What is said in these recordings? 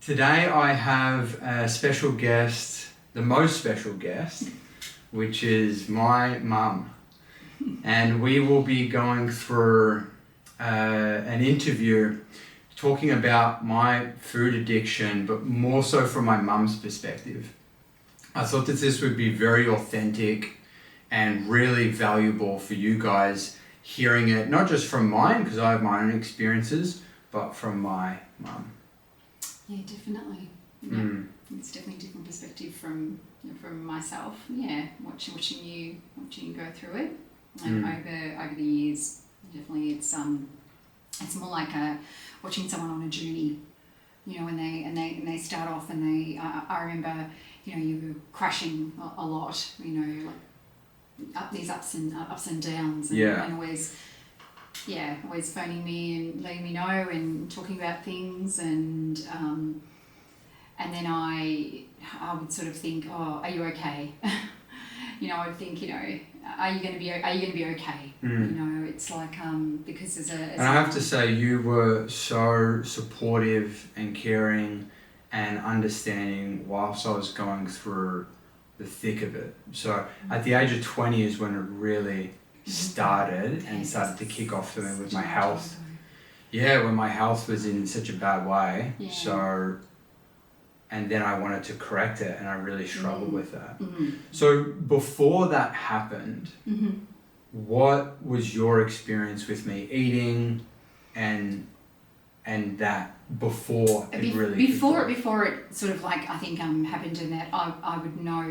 Today I have a special guest, the most special guest, which is my mum. And we will be going through an interview talking about my food addiction, but more so from my mum's perspective. I thought that this would be very authentic and really valuable for you guys hearing it, not just from mine, because I have my own experiences, but from my mum. Yeah, definitely. Yeah. It's definitely a different perspective from myself. Yeah, watching you go through it, and over the years, definitely it's more like watching someone on a journey. You know, when they start off and I remember, you know, you were crashing a lot. You know, like up these ups and downs, and always phoning me and letting me know and talking about things, and then I would sort of think, oh, are you okay? You know, I'd think, you know, are you going to be okay? You know, it's like because and I have to say, you were so supportive and caring and understanding whilst I was going through the thick of it. So at the age of 20 is when it really started and started to kick off for me with my health. Yeah, when my health was in such a bad way. Yeah. So, and then I wanted to correct it, and I really struggled with that. So before that happened, what was your experience with me eating and that before it really before it sort of like I think happened, in that I would know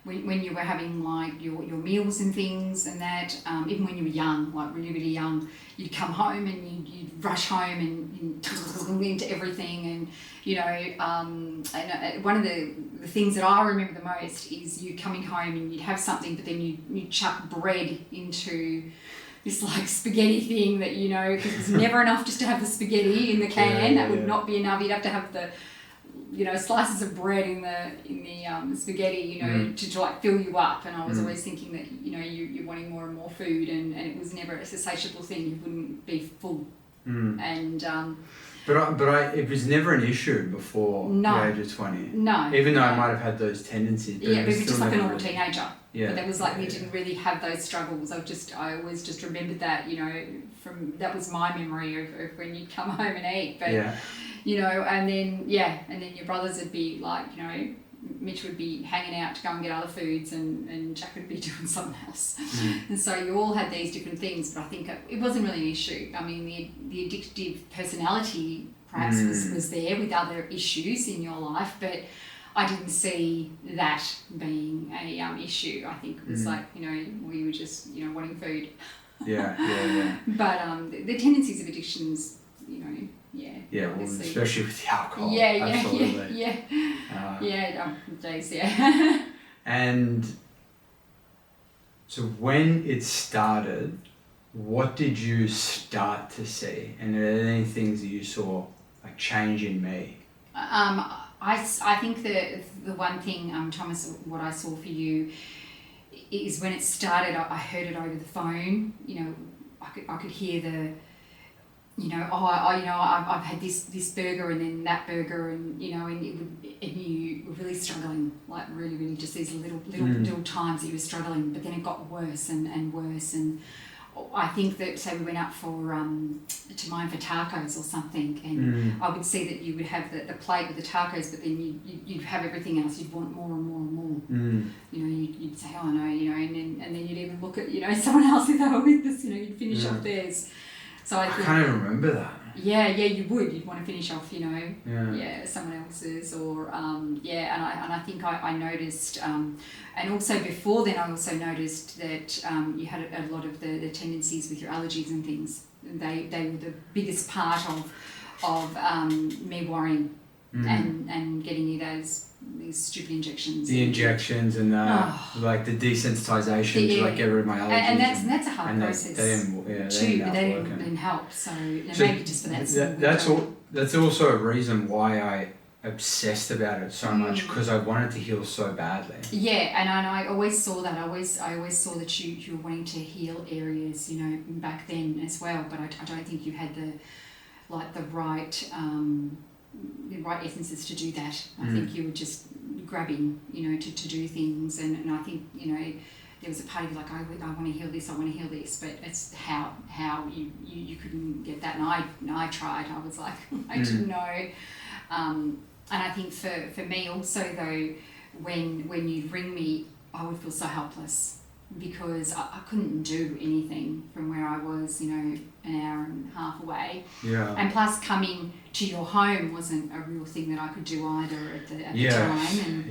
when you were having like your meals and things, and that even when you were young, like really really young, you'd come home and you'd rush home and into everything, and you know and one of the things that I remember the most is you coming home and you'd have something, but then you'd chuck bread into this like spaghetti thing that, you know, because there's never enough just to have the spaghetti in the can. That would not be enough. You'd have to have the, you know, slices of bread in the spaghetti, you know, to like fill you up. And I was always thinking that, you know, you're wanting more and more food, and it was never a satiable thing. You wouldn't be full. And But it was never an issue before the age of 20. No. Even though I might have had those tendencies. But yeah, but you're just like a normal teenager. Yeah. But that was like, we didn't really have those struggles. I always just remembered that, you know, that was my memory of when you'd come home and eat. But, you know, and then your brothers would be like, you know, Mitch would be hanging out to go and get other foods, and Jack would be doing something else. And so you all had these different things, but I think it wasn't really an issue. I mean, the addictive personality perhaps was there with other issues in your life, but I didn't see that being a issue. I think it was like, you know, we were just, you know, wanting food. Yeah. But the tendencies of addictions, you know, Yeah, well, especially with the alcohol. Absolutely. Days, And so when it started, what did you start to see? And are there any things that you saw like change in me? I think the one thing, Thomas, what I saw for you is when it started, I heard it over the phone. You know, I could hear the, you know, I've had this burger and then that burger, and you know, and you were really struggling, like really, really just these little times that you were struggling, but then it got worse and worse. And I think that, say we went out to mine for tacos or something, and I would see that you would have the plate with the tacos, but then you'd have everything else. You'd want more and more and more. You know, you'd say, oh no, you know, and then you'd even look at, you know, someone else if they were with us, you know, you'd finish off theirs. So I can't even remember that. Yeah, you would. You'd want to finish off, you know, someone else's, or and I think I noticed, and also before then I also noticed that you had a lot of the tendencies with your allergies and things. They were the biggest part of me worrying and getting you these stupid injections. The injections and like the desensitization to like get rid of my allergies. And that's a hard process too, but they didn't help. So maybe just for that. That's also a reason why I obsessed about it so much, because I wanted to heal so badly. Yeah, and I always saw that. I always saw that you were wanting to heal areas, you know, back then as well. But I don't think you had the right the right essences to do that. I think you were just grabbing, to do things, and I think, there was a part of you like, I want to heal this, I want to heal this, but it's how you couldn't get that, and I tried. I was like, I didn't know, and I think for me also though, when you'd ring me, I would feel so helpless because I couldn't do anything from where I was, an hour and a half away. Yeah. And plus coming to your home wasn't a real thing that I could do either at the time. And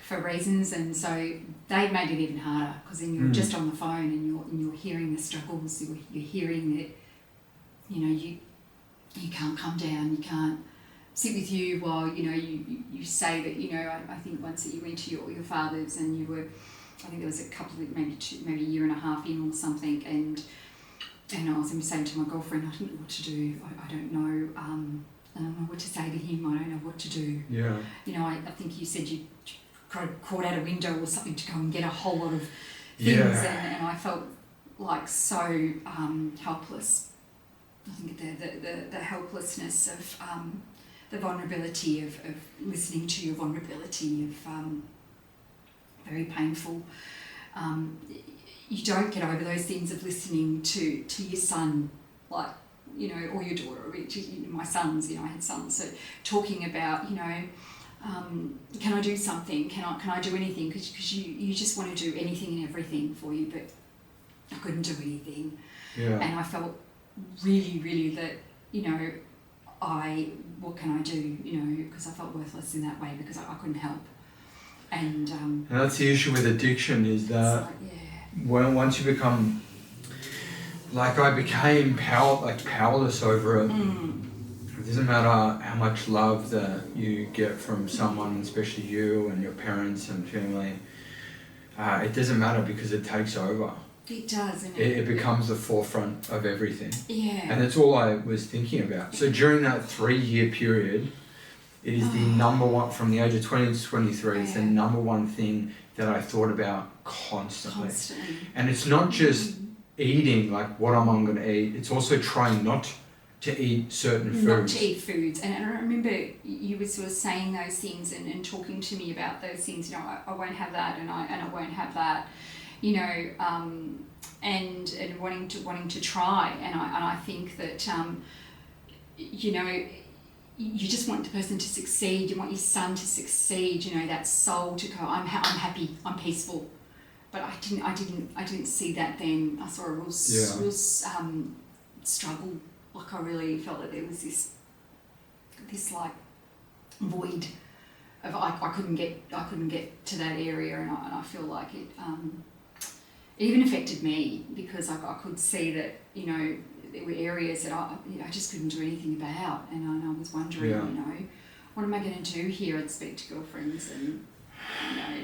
for reasons, and so they made it even harder because then you're just on the phone and you're hearing the struggles, you're hearing that, you can't come down, you can't sit with you while, you say that, I think once that you went to your father's and you were, I think there was a couple of, maybe a year and a half in or something, and I was saying to my girlfriend, I don't know what to do, I don't know, I don't know what to say to him, I don't know what to do. Yeah. I think you said you crawled out a window or something to go and get a whole lot of things, and I felt like so helpless. I think the helplessness of the vulnerability of listening to your vulnerability of very painful. You don't get over those things of listening to your son, like, or your daughter, my sons, I had sons, so talking about, can I do something? Can I do anything? Because you just want to do anything and everything for you, but I couldn't do anything. Yeah. And I felt really, really that, what can I do? Because I felt worthless in that way because I couldn't help. And that's the issue with addiction is that once you become, like I became powerless over it. It doesn't matter how much love that you get from someone, especially you and your parents and family. It doesn't matter because it takes over. It does, and it becomes the forefront of everything. Yeah. And that's all I was thinking about. So during that 3-year period, it is the number one, from the age of 20 to 23, it's the number one thing that I thought about constantly. And it's not just eating, like what am I going to eat, it's also trying not to eat certain foods. Not to eat foods. And I remember you were sort of saying those things and talking to me about those things, I won't have that and I won't have that, and wanting to try. And I think that, you just want the person to succeed, you want your son to succeed, that soul to go, I'm happy, I'm peaceful. But I didn't see that then. I saw a real struggle. Like I really felt that there was this like void of I couldn't get to that area, and I feel like it even affected me because I could see that there were areas that I just couldn't do anything about, and I was wondering what am I going to do here? I'd speak to girlfriends and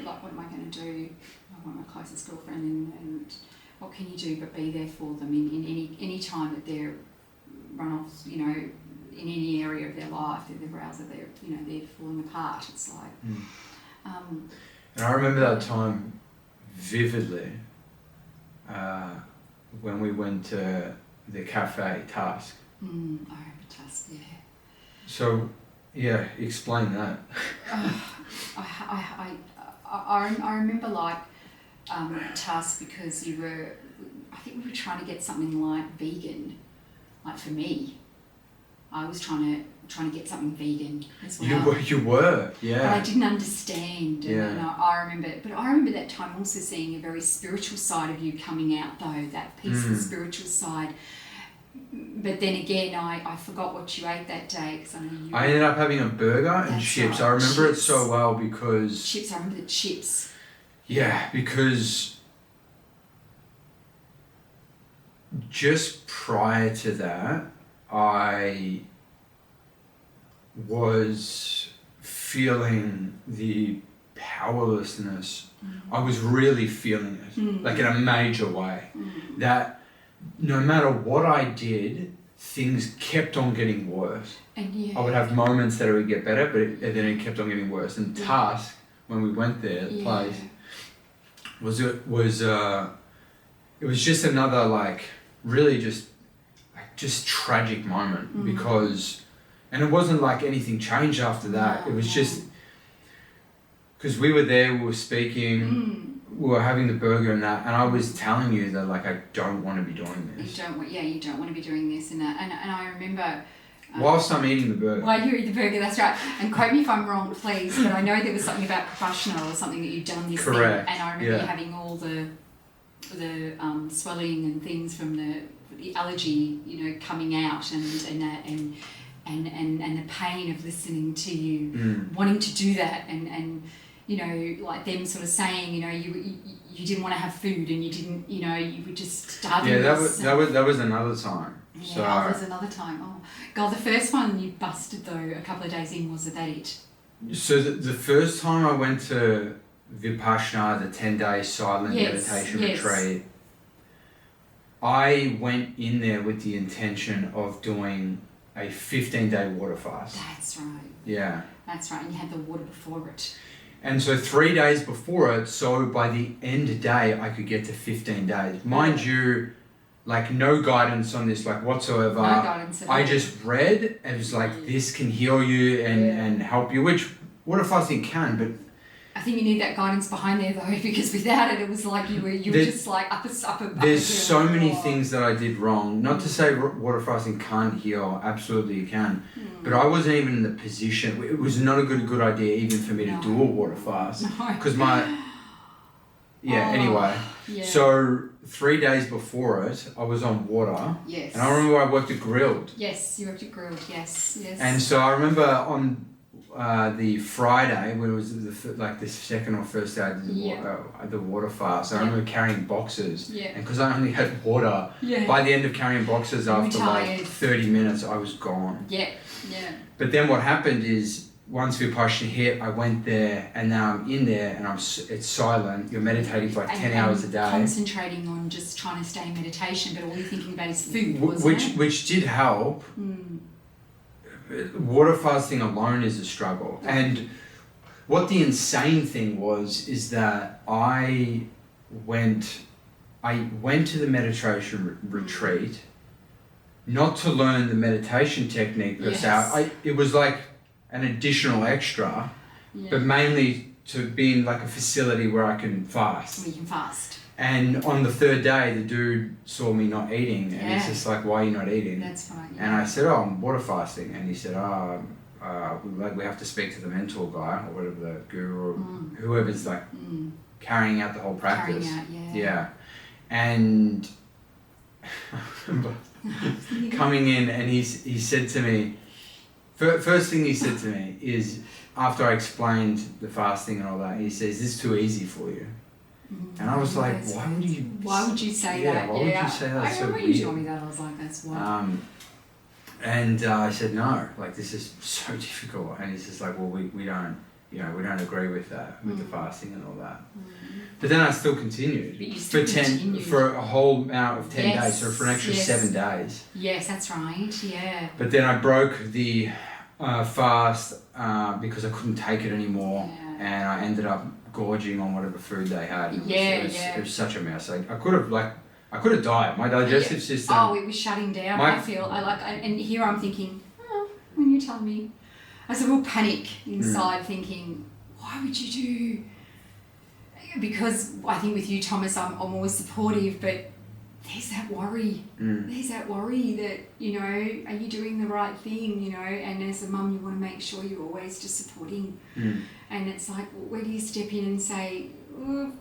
like what am I going to do? I want my closest girlfriend, and what can you do but be there for them in any time that they're run-offs, in any area of their life, their browser, they're falling apart. It's like... and I remember that time vividly when we went to the cafe Task. I remember Task, yeah. So, explain that. I remember like Task because I think we were trying to get something like vegan. Like for me, I was trying to get something vegan as well. You were, yeah. But I didn't understand, and I remember that time also seeing a very spiritual side of you coming out though, that peaceful spiritual side. But then again, I forgot what you ate that day because I ended up having a burger and chips. Right, I remember it so well because... Chips, I remember the chips. Yeah, because just prior to that, I was feeling the powerlessness. I was really feeling it, like in a major way. That no matter what I did, things kept on getting worse. And I would have moments that it would get better, but then it kept on getting worse. And Task, when we went there, the place, it was just another like really just tragic moment because And it wasn't like anything changed after that. No, It was no. just because we were there, we were speaking, we were having the burger and that, and I was telling you that like I don't want to be doing this. You don't want to be doing this and that. And I remember. Whilst I'm eating the burger. While you eat the burger, that's right. And quote me if I'm wrong, please. But I know there was something about professional or something that you'd done this Correct. thing, and I remember you having all the swelling and things from the allergy, you know, coming out, and the pain of listening to you wanting to do that, and you know, like them sort of saying, you know, you didn't want to have food, and you didn't, you know, you were just starving. Yeah, that was another time. Yeah, so, that was another time. Oh God, the first one you busted though a couple of days in, was that it? So the first time I went to Vipassana, the 10-day silent meditation retreat, I went in there with the intention of doing a 15-day water fast. That's right. Yeah. That's right, and you had the water before it. And so 3 days before it, so by the end of day, I could get to 15 days. Mind you, like no guidance on this, like whatsoever. No guidance at all. I just read and it was like, this can heal you and help you, which water fasting can, but I think you need that guidance behind there though, because without it, it was like you were just like up. There's so many things that I did wrong. Not to say water fasting can't heal, absolutely it can. But I wasn't even in the position. It was not a good idea even for me to do a water fast, because anyway. Yeah. So 3 days before it, I was on water. Yes. And I remember I worked at Grilled. Yes, you worked at Grilled. Yes. And so I remember on the Friday, when it was the second or first day I did the water fast, I remember carrying boxes. Yeah. And because I only had water, by the end of carrying boxes, after like 30 minutes, I was gone. Yeah. Yeah. But then what happened is, once Vipassana hit, I went there, and now I'm in there, and it's silent. You're meditating for like 10 hours a day. Concentrating on just trying to stay in meditation, but all you're thinking about is food, wasn't it? Which did help. Water fasting alone is a struggle. And what the insane thing is that I went to the meditation retreat, not to learn the meditation technique per se. It was like an additional extra, but mainly to be in like a facility where I can fast. Where you can fast. And on the third day, the dude saw me not eating, and he's just like, "Why are you not eating?" That's right. Yeah. And I said, "Oh, I'm water fasting." And he said, we have to speak to the mentor guy, or whatever, the guru, or whoever's like carrying out the whole practice. Yeah. And I remember coming in, and he said to me, first thing he said to me is, after I explained the fasting and all that, he says, "Is this too easy for you?" And I was like, why would you say that? Why would you say that? I remember you told me that. I was like, that's what. And I said, no, like this is so difficult. And he's just like, well, we don't agree with that, with the fasting and all that. But then I still continued for a whole amount of 10 days, so for an extra 7 days. Yes, that's right. Yeah. But then I broke the fast because I couldn't take it anymore, and I ended up gorging on whatever food they had. It was such a mess. I could have died. My digestive system. Oh, it was shutting down. And here I'm thinking, when you tell me, I was a real panic inside, thinking, why would you do? Because I think with you, Thomas, I'm always supportive, but there's that worry. There's that worry that, you know, are you doing the right thing, you know? And as a mum, you want to make sure you're always just supporting. And it's like, well, where do you step in and say,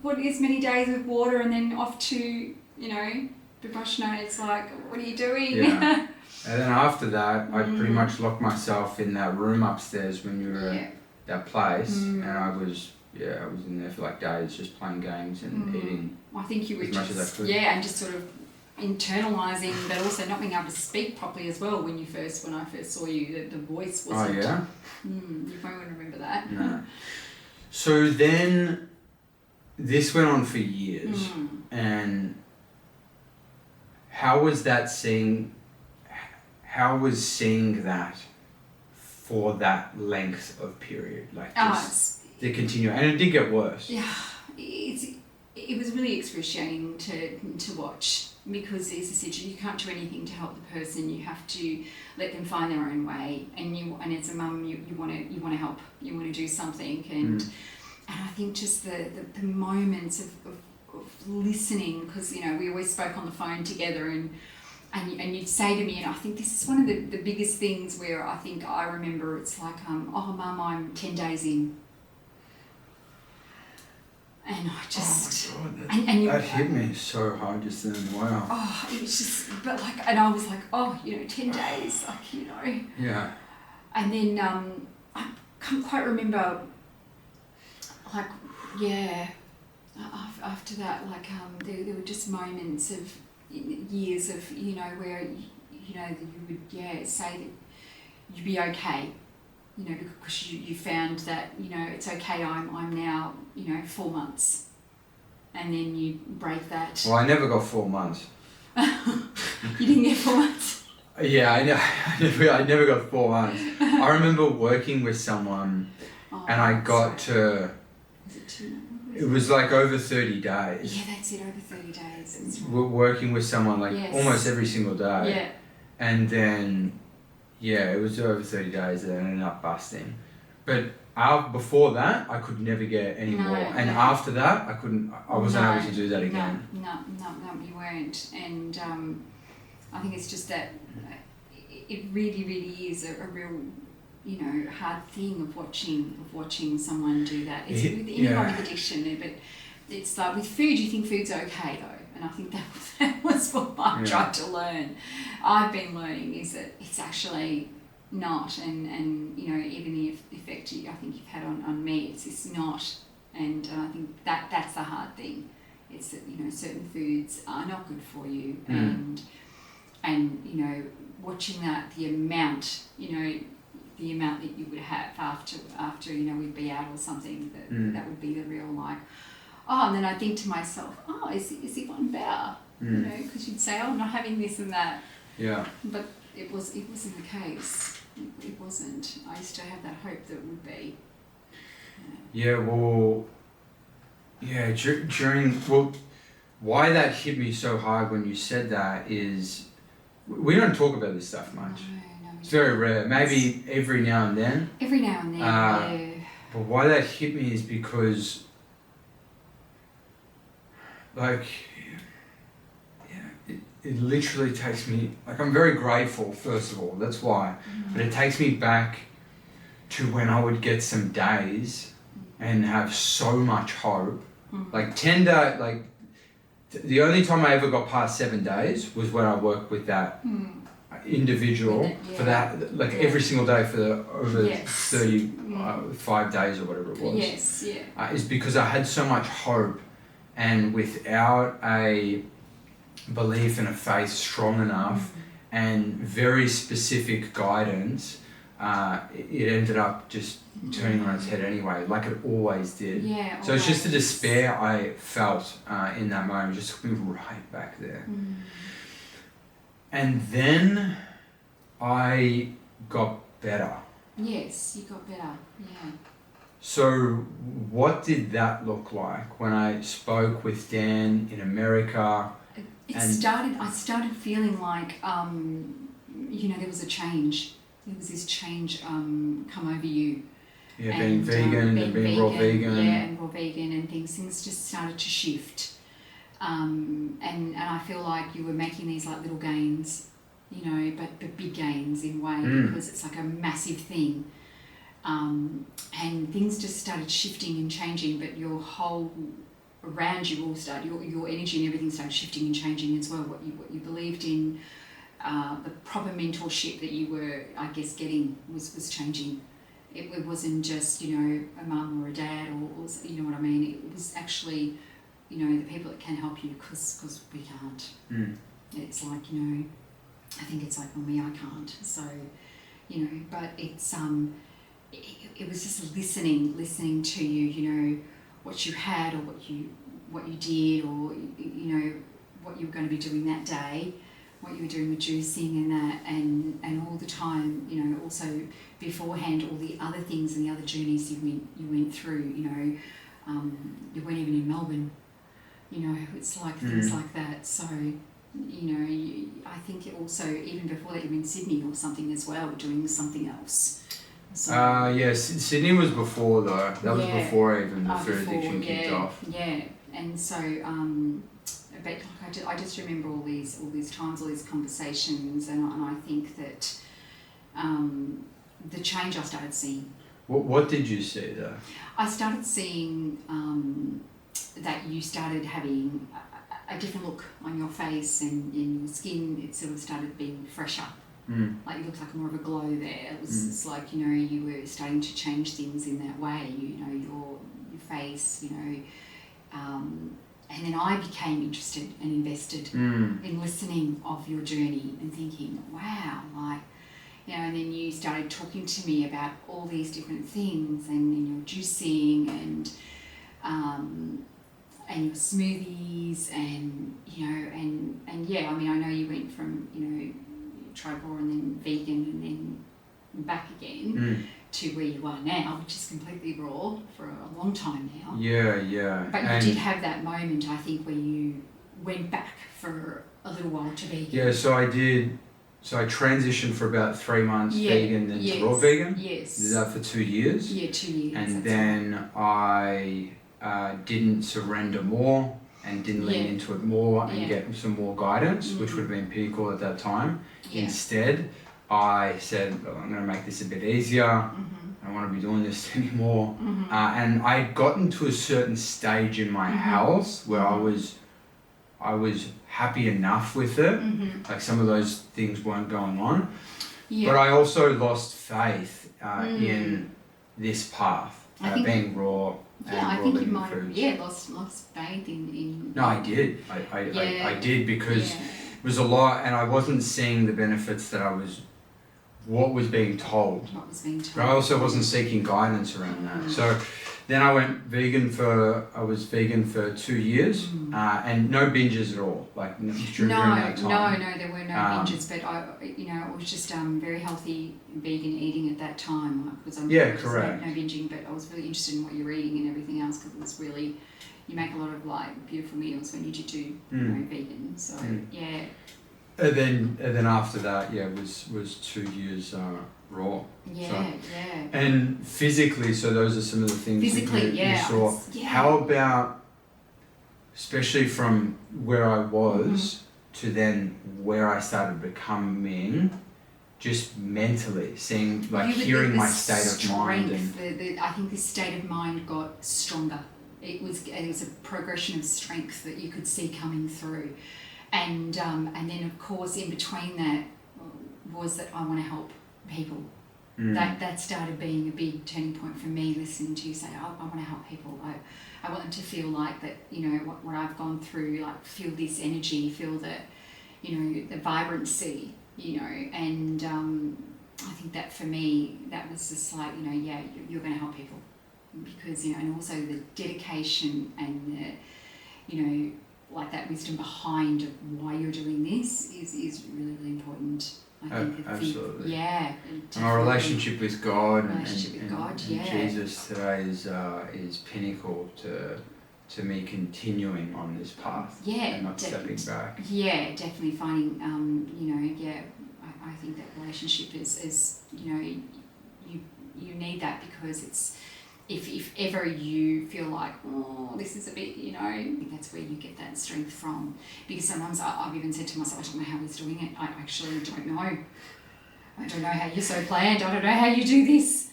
what is many days with water and then off to, you know, Vipassana? It's like, what are you doing? Yeah. And then after that, I pretty much locked myself in that room upstairs when you were at that place. And I was in there for like days just playing games and eating. I think you were as much as I could. And just sort of internalizing, but also not being able to speak properly as well when I first saw you, that the voice wasn't. Oh, yeah? You probably wouldn't remember that. No. So then this went on for years. And how was seeing that for that length of period? Like just to continue, and it did get worse. Yeah, it's it was really excruciating to watch, because as I said, you can't do anything to help the person. You have to let them find their own way, and as a mum, you want to help, you want to do something, and I think just the moments of listening, because we always spoke on the phone together, and you'd say to me, and I think this is one of the biggest things where I think I remember, it's like, oh mum, I'm 10 days in. And I just... Oh my God, that hit me so hard just then. Wow. Oh, it was just... But like... And I was like, 10 days, Yeah. And then I can't quite remember, like, yeah, after that, like, there were just moments of years of, where, that you would, say that you'd be okay. Because you found that, it's okay, I'm now, 4 months. And then you break that. Well, I never got 4 months. You didn't get 4 months? Yeah, I never got 4 months. I remember working with someone and I got to... Was it 2 months? It was like over 30 days. Yeah, that's it, over 30 days. That's right. We're working with someone like almost every single day. Yeah. And then... Yeah, it was over 30 days and I ended up busting. But before that, I could never get any more. And after that, I wasn't able to do that again. No, you weren't. And I think it's just that it really, really is a real, hard thing of watching someone do that. It's with anyone with addiction, but it's like with food, you think food's okay though. And I think that was what I tried to learn. I've been learning is that it's actually not, and even the effect I think you've had on me, it's not, and I think that's the hard thing. It's that certain foods are not good for you, and watching that, the amount that you would have after we'd be out or something, that would be the real like. Oh, and then I think to myself, is it one better? Because you'd say, I'm not having this and that. Yeah. But it wasn't the case. It wasn't. I used to have that hope that it would be. Why that hit me so hard when you said that is, we don't talk about this stuff much. No, it's very rare. Maybe every now and then. Every now and then, yeah. But why that hit me is because, like, it literally takes me, like, I'm very grateful, first of all, that's why, but it takes me back to when I would get some days and have so much hope. Like 10 days, like, the only time I ever got past 7 days was when I worked with that individual for that, like every single day for over 35 days or whatever it was. Yes, yeah. Is because I had so much hope, and without a belief and a faith strong enough and very specific guidance, it ended up just turning on its head anyway, like it always did. Yeah, so it's just the despair I felt in that moment just took me right back there. And then I got better. Yes, you got better, yeah. So what did that look like when I spoke with Dan in America? I started feeling like, there was a change. There was this change come over you. Yeah, being vegan and being raw vegan. Yeah, and raw vegan and things just started to shift. And I feel like you were making these like little gains, but big gains in a way, because it's like a massive thing. And things just started shifting and changing, but your whole around you all started, your energy and everything started shifting and changing as well. What you believed in, the proper mentorship that you were, I guess, getting was changing. It wasn't just, a mum or a dad or you know what I mean. It was actually, the people that can help you, because we can't. It's like, I think it's like, for me, I can't. So, but it's it was just listening to you, what you had or what you did, or what you were going to be doing that day, what you were doing with juicing and that, and all the time, also beforehand, all the other things and the other journeys you went through. You weren't even in Melbourne it's like things like that. So, I think it also, even before that, you're in Sydney or something as well, doing something else. So, Sydney was before though. That was before even the food before, addiction kicked off. Yeah, and so, but I just remember all these times, all these conversations, and I think that the change I started seeing. What did you see though? I started seeing that you started having a different look on your face and in your skin. It sort of started being fresher. Like you looked like more of a glow there. It was it's like, you were starting to change things in that way, your face, and then I became interested and invested in listening of your journey and thinking, wow, and then you started talking to me about all these different things and your juicing and your smoothies and I know you went from you tried raw and then vegan and then back again to where you are now, which is completely raw for a long time now. Yeah. But you did have that moment, I think, where you went back for a little while to vegan. Yeah, so I did. So I transitioned for about 3 months vegan, then to raw vegan. Yes. Did that for 2 years. Yeah, 2 years. And then I didn't surrender more and didn't lean into it more and get some more guidance, which would have been pretty cool at that time. Yeah. Instead, I said, I'm going to make this a bit easier. I don't want to be doing this anymore. And I had gotten to a certain stage in my health where I was happy enough with it. Like some of those things weren't going on. But I also lost faith in this path, being raw. I think you might have lost faith in No, I did. I did because it was a lot, and I wasn't seeing the benefits that what was being told. But I also wasn't seeking guidance around that. So then I went vegan I was vegan for 2 years, and no binges at all, like during that time. No, there were no binges, but it was just very healthy vegan eating at that time. Correct. No binging, but I was really interested in what you're eating and everything else, because it was really, you make a lot of beautiful meals when you do vegan. So And then after that, was 2 years raw. And physically, so those are some of the things you saw. How about, especially from where I was to then where I started becoming, just mentally, seeing, hearing my state of mind. And I think this state of mind got stronger. It was a progression of strength that you could see coming through. And then, of course, in between that was that I want to help people. That started being a big turning point for me, listening to you say, I want to help people. I want them to feel like that, what I've gone through, feel this energy, feel the vibrancy, and I think that for me, that was just you're going to help people. Because, and also the dedication and that wisdom behind why you're doing this is really, really important. I think absolutely. And our relationship with God and yeah. Jesus today is pinnacle to me continuing on this path. And not stepping back. Yeah, definitely finding I think that relationship is you need that, because it's if ever you feel like, this is a bit, I think that's where you get that strength from. Because sometimes I've even said to myself, I don't know how he's doing it. I actually don't know. I don't know how you're so planned. I don't know how you do this.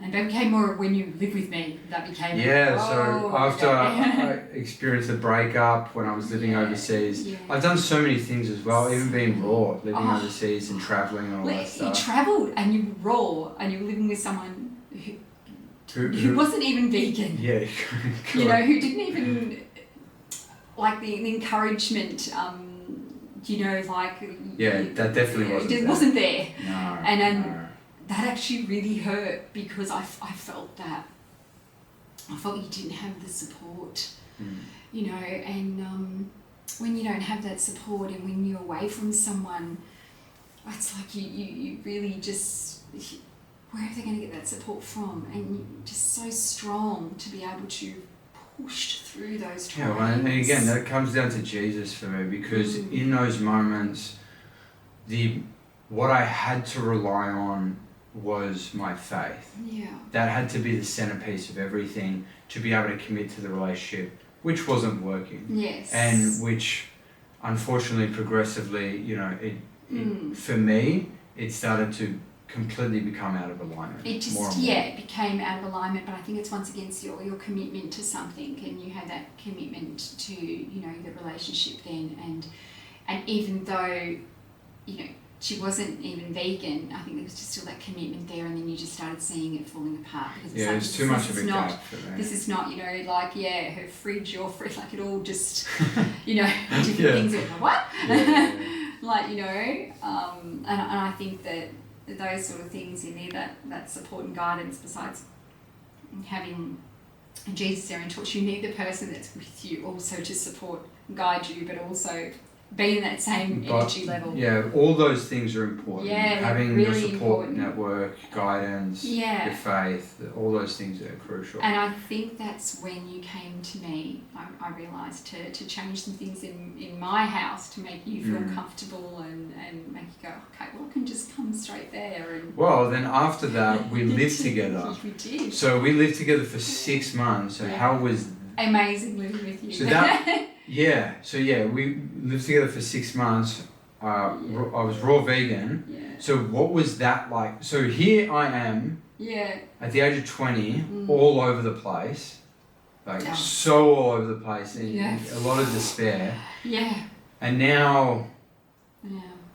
And that became more when you live with me. That became so after I experienced a breakup when I was living overseas, I've done so many things as well, even being raw, living overseas and travelling and all that stuff. You travelled and you were raw and you were living with someone who wasn't even vegan. Yeah, who didn't even the encouragement. That definitely wasn't. It wasn't there. No. And that actually really hurt, because I felt that. I felt you didn't have the support. And when you don't have that support and when you're away from someone, it's like you really just. Where are they going to get that support from? And you're just so strong to be able to pushed through those times. Yeah, well, and again, that comes down to Jesus for me, because in those moments, what I had to rely on was my faith. Yeah. That had to be the centerpiece of everything to be able to commit to the relationship, which wasn't working. Yes. And which, unfortunately, progressively, for me, it started to completely become out of alignment. It just, more and more. it became out of alignment, but I think it's once against your commitment to something, and you had that commitment to, the relationship then, and even though, she wasn't even vegan, I think there was just still that commitment there, and then you just started seeing it falling apart. Because it's it's too much of a gap for me. This is not, her fridge, your fridge, like it all just, different things. Like, what? And I think that those sort of things in there, that support and guidance, besides having Jesus there and touch, you need the person that's with you also to support, guide you, but also be in that same energy level. Yeah, all those things are important. Yeah, having really your support important. network, guidance, your faith, all those things are crucial. And I think that's when you came to me, I realised, to change some things in my house to make you feel comfortable and make you go, okay, well, I can just come straight there. And well, then after that, we lived together. We did. So we lived together for 6 months. So how was... Amazing living with you. So that... we lived together for 6 months. I was raw vegan. Yeah. So what was that like? So here I am. Yeah. At the age of 20, all over the place, so all over the place, and a lot of despair. Yeah. And now,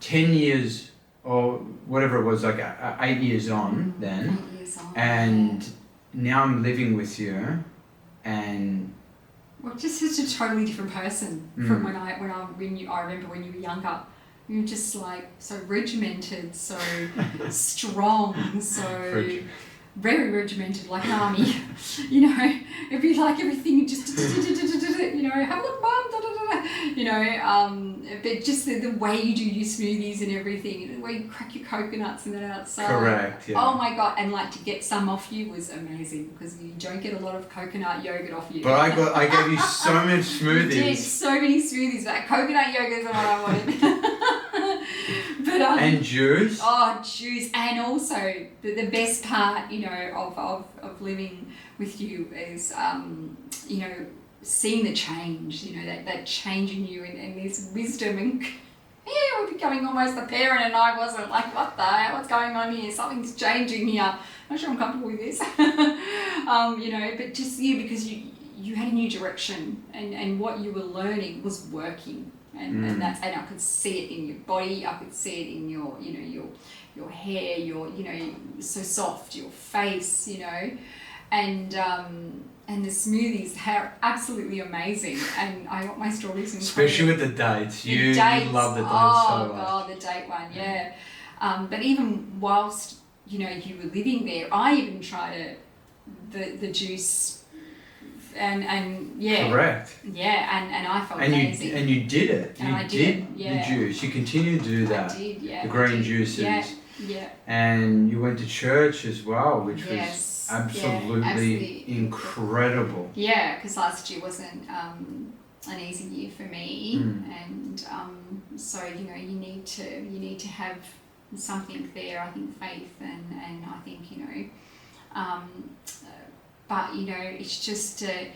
10 years or whatever it was, 8 years on then, 8 years on. And now I'm living with you, and. Well, just such a totally different person from when I remember when you were younger. You were just so regimented, so strong, so very regimented, like an army. It'd be like everything just have a look, Mum, but just the way you do your smoothies and everything, the way you crack your coconuts and that outside. Correct. Yeah. Oh my God! And to get some off you was amazing, because you don't get a lot of coconut yogurt off you. But I gave you so many smoothies. You did so many smoothies, but coconut yogurt is what I wanted. But and juice. Oh, juice, and also the best part, of living with you is, seeing the change, that change in you and this wisdom, and we're becoming almost a parent, and I wasn't like, what the hell, what's going on here? Something's changing here. I'm not sure I'm comfortable with this. But just, because you had a new direction, and what you were learning was working. And I could see it in your body, I could see it in your hair, your so soft, your face, and the smoothies are absolutely amazing. And I got my strawberries and especially with the dates. You love the dates so much. Oh God, the date one, yeah. But even whilst you were living there, I even tried the juice. And correct. Yeah, and I felt amazing. And you did it. And I did the juice. You continued to do that. I did, yeah. The green juices. Yeah. And you went to church as well, which was absolutely incredible. Yeah, because last year wasn't an easy year for me, and so you need to have something there. I think faith and I think but it's just to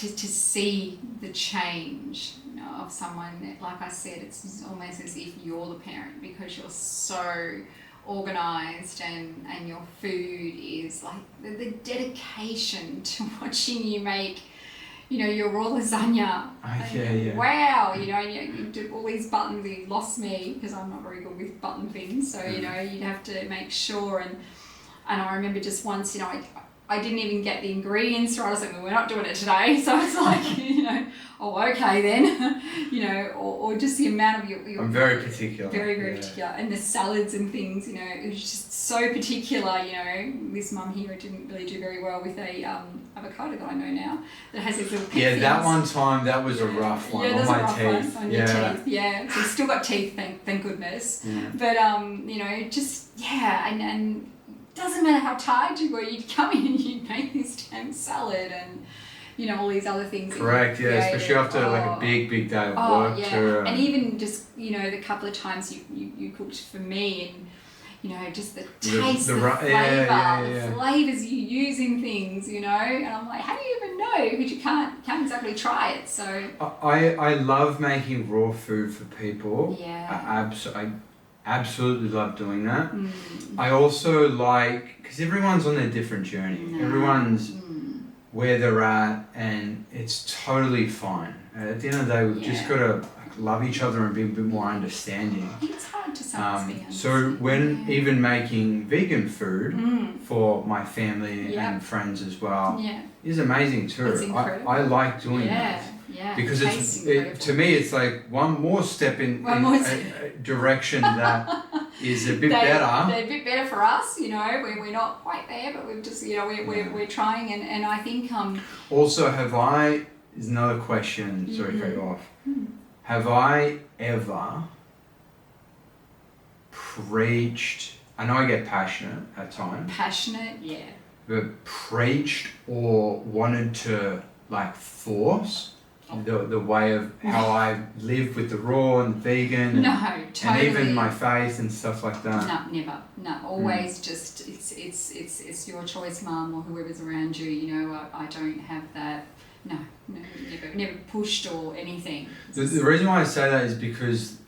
see the change of someone. Like I said, it's almost as if you're the parent, because you're so organised, and your food is like the dedication to watching you make your raw lasagna. Wow, you do all these buttons. You lost me, because I'm not very good with button things, so you'd have to make sure. And I remember just once, I didn't even get the ingredients right. I was like, well, we're not doing it today. So it's like, oh, okay then, or just the amount of your I'm very particular. Very, very particular. And the salads and things, it was just so particular, This mum here didn't really do very well with a avocado that I know now that has these little pit things. That one time, that was a rough one on my teeth. On your teeth, yeah. So you still got teeth, thank goodness. Yeah. But, and doesn't matter how tired you were, you'd come in and you'd make this damn salad, and all these other things. Correct, that you've yeah, especially created. after like a big day of work. Yeah. And even just, the couple of times you cooked for me, and just the taste, the flavour, the flavours you use in things, and I'm like, how do you even know? Because you can't exactly try it. So I love making raw food for people. Yeah. I absolutely love doing that. I also like, because everyone's on their different journey. Everyone's where they're at, and it's totally fine. At the end of the day, we've just got to love each other and be a bit more understanding. It's hard to sometimes be understanding. So when even making vegan food for my family and friends as well is amazing too. It's incredible. I like doing that. Yeah. Because to me it's like one more step in a direction that is a bit better. They're a bit better for us, we're not quite there, but we've just, we're trying, and I think Also, is another question, sorry to cut you off. Have I ever preached, I know I get passionate at times. Passionate, yeah. But preached or wanted to like force the way of how I live with the raw and the vegan and even my faith and stuff like that? No, never. No, always just it's your choice, Mum, or whoever's around you. I don't have that. No, never pushed or anything. The reason why I say that is because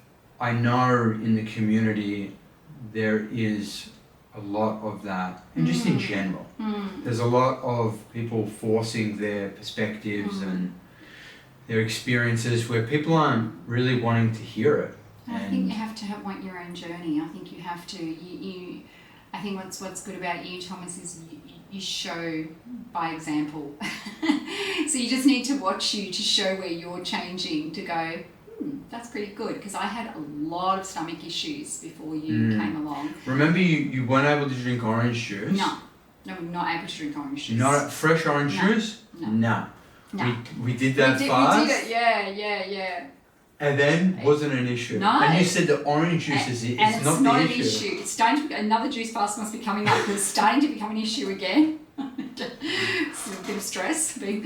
I know in the community there is a lot of that, and just in general, there's a lot of people forcing their perspectives and their experiences where people aren't really wanting to hear it. I think you have to want your own journey. I think you have to. I think what's good about you, Thomas, is you show by example. So you just need to watch you to show where you're changing, to go, that's pretty good. Because I had a lot of stomach issues before you came along. Remember you weren't able to drink orange juice? No, I'm not able to drink orange juice. Not fresh orange juice? No. We did that fast. We did it, yeah. And then wasn't an issue. No. And you said the orange juice it's not the issue. It's starting to, another juice fast must be coming up because it's starting to become an issue again. It's a bit of stress. But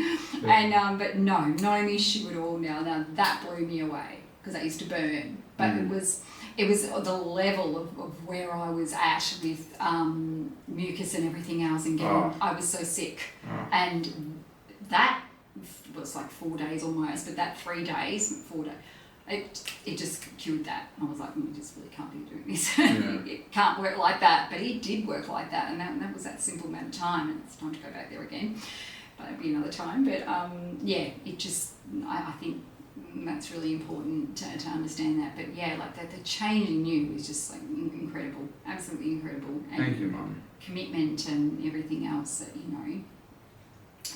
no, not an issue at all now. Now that blew me away because I used to burn. But it was the level of where I was at with mucus and everything else, and I was so sick. And that was like 4 days almost, but that 3 days, 4 days, it just cured that. I was like, you just really can't be doing this. It can't work like that, but it did work like that, and that was that simple amount of time, and it's time to go back there again. But it'll be another time. But it just, I think that's really important to understand that. But yeah, like the change in you is just like incredible, absolutely incredible. And thank you, Mum. Commitment and everything else that, I'm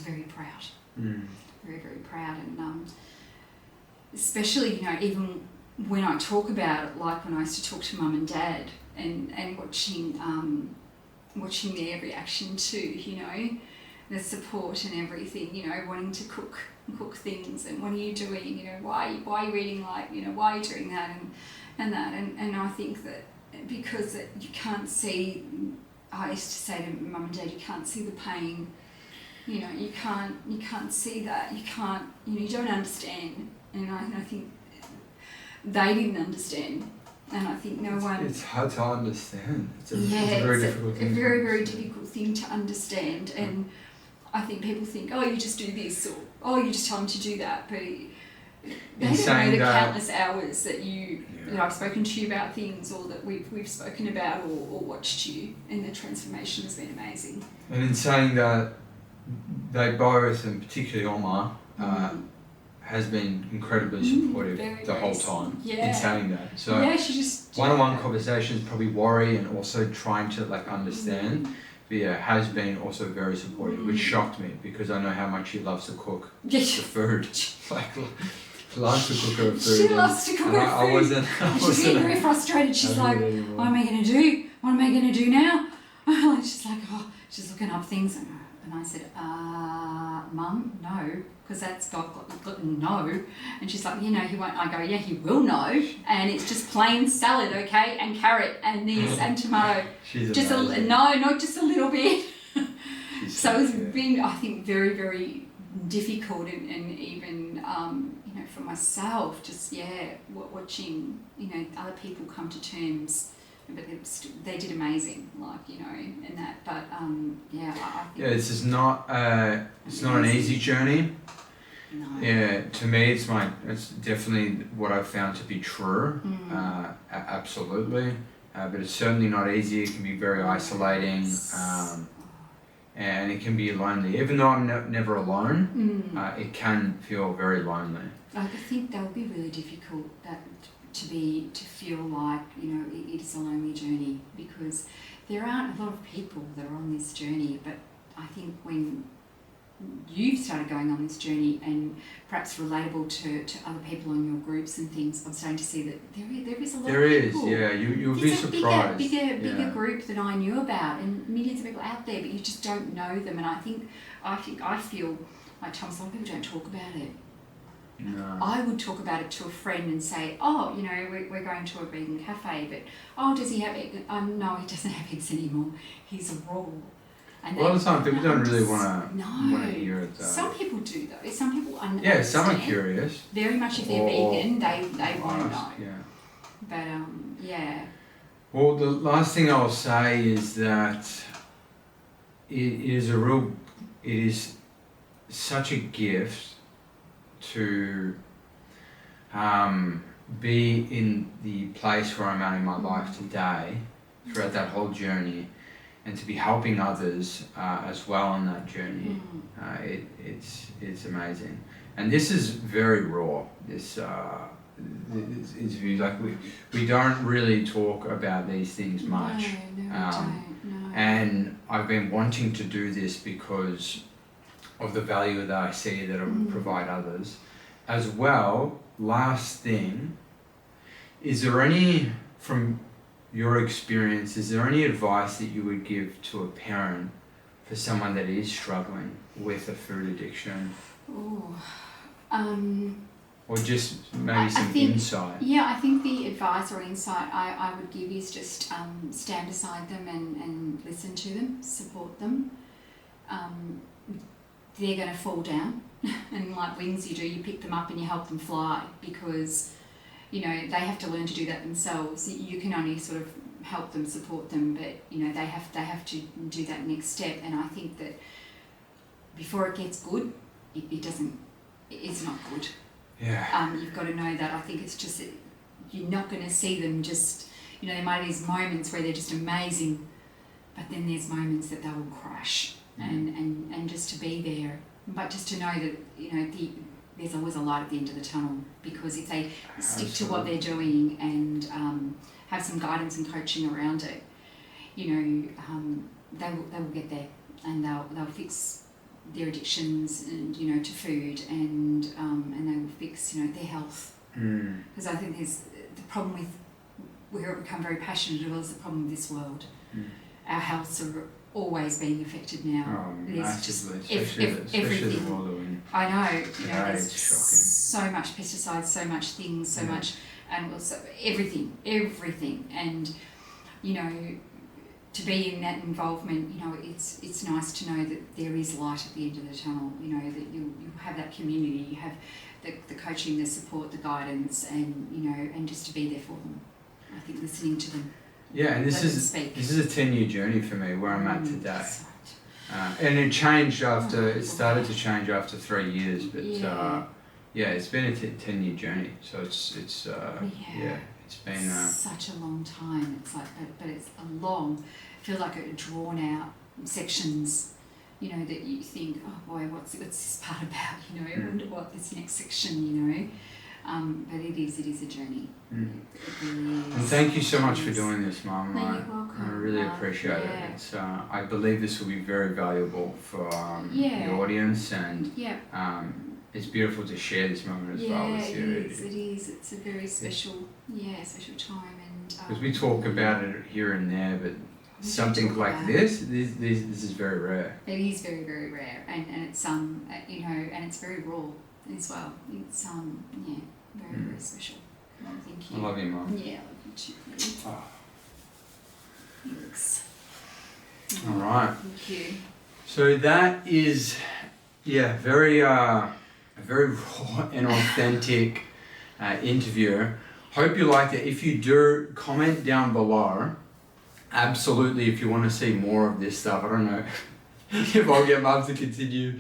very proud. Very, very proud, and especially, even when I talk about it, like when I used to talk to Mum and Dad and watching their reaction to, the support and everything, wanting to cook things, and what are you doing, why are you eating like, why are you doing that and that, and I think that because you can't see, I used to say to Mum and Dad, you can't see the pain. You can't see that. You can't. You don't understand. And I think they didn't understand. And I think no one. It's hard to understand. It's a very difficult thing. A very, very difficult thing to understand. And I think people think, oh, you just do this, or oh, you just tell them to do that. But they don't know the countless hours that I've spoken to you about things, or that we've spoken about, or watched you, and the transformation has been amazing. And in saying that, they both, and particularly Oma, has been incredibly supportive the whole time in saying that. So she just one-on-one conversations probably worry and also trying to understand. But has been also very supportive, which shocked me because I know how much she loves to cook the food. Loves to cook her food. She loves to cook her food. She's getting very frustrated. She's like, what am I going to do? What am I going to do now? She's like, she's looking up things. And I said, Mum, no, because that's got no. And she's like, he won't. I go, yeah, he will know. And it's just plain salad, okay, and carrot and this and tomato. She's just not just a little bit. So it's been, I think, very, very difficult, and even you know, for myself, just watching, you know, other people come to terms, but they did amazing, like, you know, and that. But I think this is not it's not an easy journey. no. Yeah, to me, it's definitely what I've found to be true. Absolutely, but it's certainly not easy. It can be very isolating, and it can be lonely. Even though I'm never alone, it can feel very lonely. I think that would be really difficult, that to feel like, you know, it is a lonely journey, because there aren't a lot of people that are on this journey. But I think when you've started going on this journey, and perhaps relatable to other people in your groups and things, I'm starting to see that there is a lot of people. Yeah, you'll be surprised. Bigger group than I knew about, and millions of people out there, but you just don't know them. And I feel like, Thomas, a lot of people don't talk about it. No. I would talk about it to a friend and say, oh, you know, we're going to a vegan cafe, but oh, does he have eggs? No, he doesn't have eggs anymore. He's raw. And a lot of time people don't really want no. to hear it though. Some people do though. Some people understand. Some are curious. Very much if they're vegan, they want to know. Yeah. But yeah. Well, the last thing I'll say is that it is such a gift to be in the place where I'm at in my life today, throughout that whole journey, and to be helping others as well on that journey. It's amazing. And this is very raw. This interview, like we don't really talk about these things much. No, we don't. No. And I've been wanting to do this because of the value that I see that it would provide others. As well, last thing, is there any, from your experience, is there any advice that you would give to a parent for someone that is struggling with a food addiction? Or just maybe some insight? Yeah, I think the advice or insight I would give is just stand beside them and listen to them, support them. They're going to fall down, and like wings, you pick them up and you help them fly, because you know they have to learn to do that themselves. You can only sort of help them, support them, but you know they have to do that next step. And I think that before it gets good, it's not good. Yeah. You've got to know that. I think it's just that you're not going to see them just, you know, there might be these moments where they're just amazing, but then there's moments that they will crash. And just to be there, but just to know that, you know, there's always a light at the end of the tunnel, because if they stick to what they're doing and have some guidance and coaching around it, you know, they will get there, and they'll fix their addictions, and you know, to food, and they will fix, you know, their health. Because I think there's the problem with, where it become very passionate about, is the problem with this world. Our healths are always being affected now. Oh, massively, everything. The world that we, I know, you know, there's it's shocking. so much pesticides, so much things, so much, and also everything, and you know, to be in that involvement, you know, it's nice to know that there is light at the end of the tunnel. You know, that you have that community, you have the coaching, the support, the guidance, and you know, and just to be there for them. I think listening to them. Yeah, and this is a 10-year journey for me where I'm at today. That's right. And it changed after, it started to change after 3 years, but it's been a 10-year journey. So it's been such a long time. It's like, but it's a long, I feel like a drawn out sections, you know, that you think, oh boy, what's this part about? You know, I wonder what this next section, you know. But it is a journey. It really is. And thank you so much for doing this, Mum. You're welcome. I really appreciate it. It's, I believe this will be very valuable for the audience, and it's beautiful to share this moment as well with you. It is. It's a very special time, and because we talk about it here and there, but something like this is very rare. It is very, very rare, and it's you know, and it's very raw as well. It's very, very special. Well, thank you. I love you, Mum. Yeah, I love you too. Oh. Thanks. All right. Thank you. So that is, Yeah, very very raw and authentic interview. Hope you liked it. If you do, comment down below. Absolutely, if you want to see more of this stuff. I don't know if I'll get Mum to continue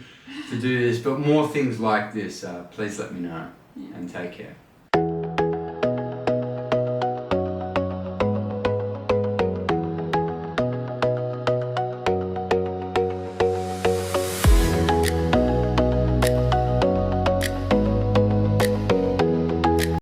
to do this, but more things like this, please let me know. And take care.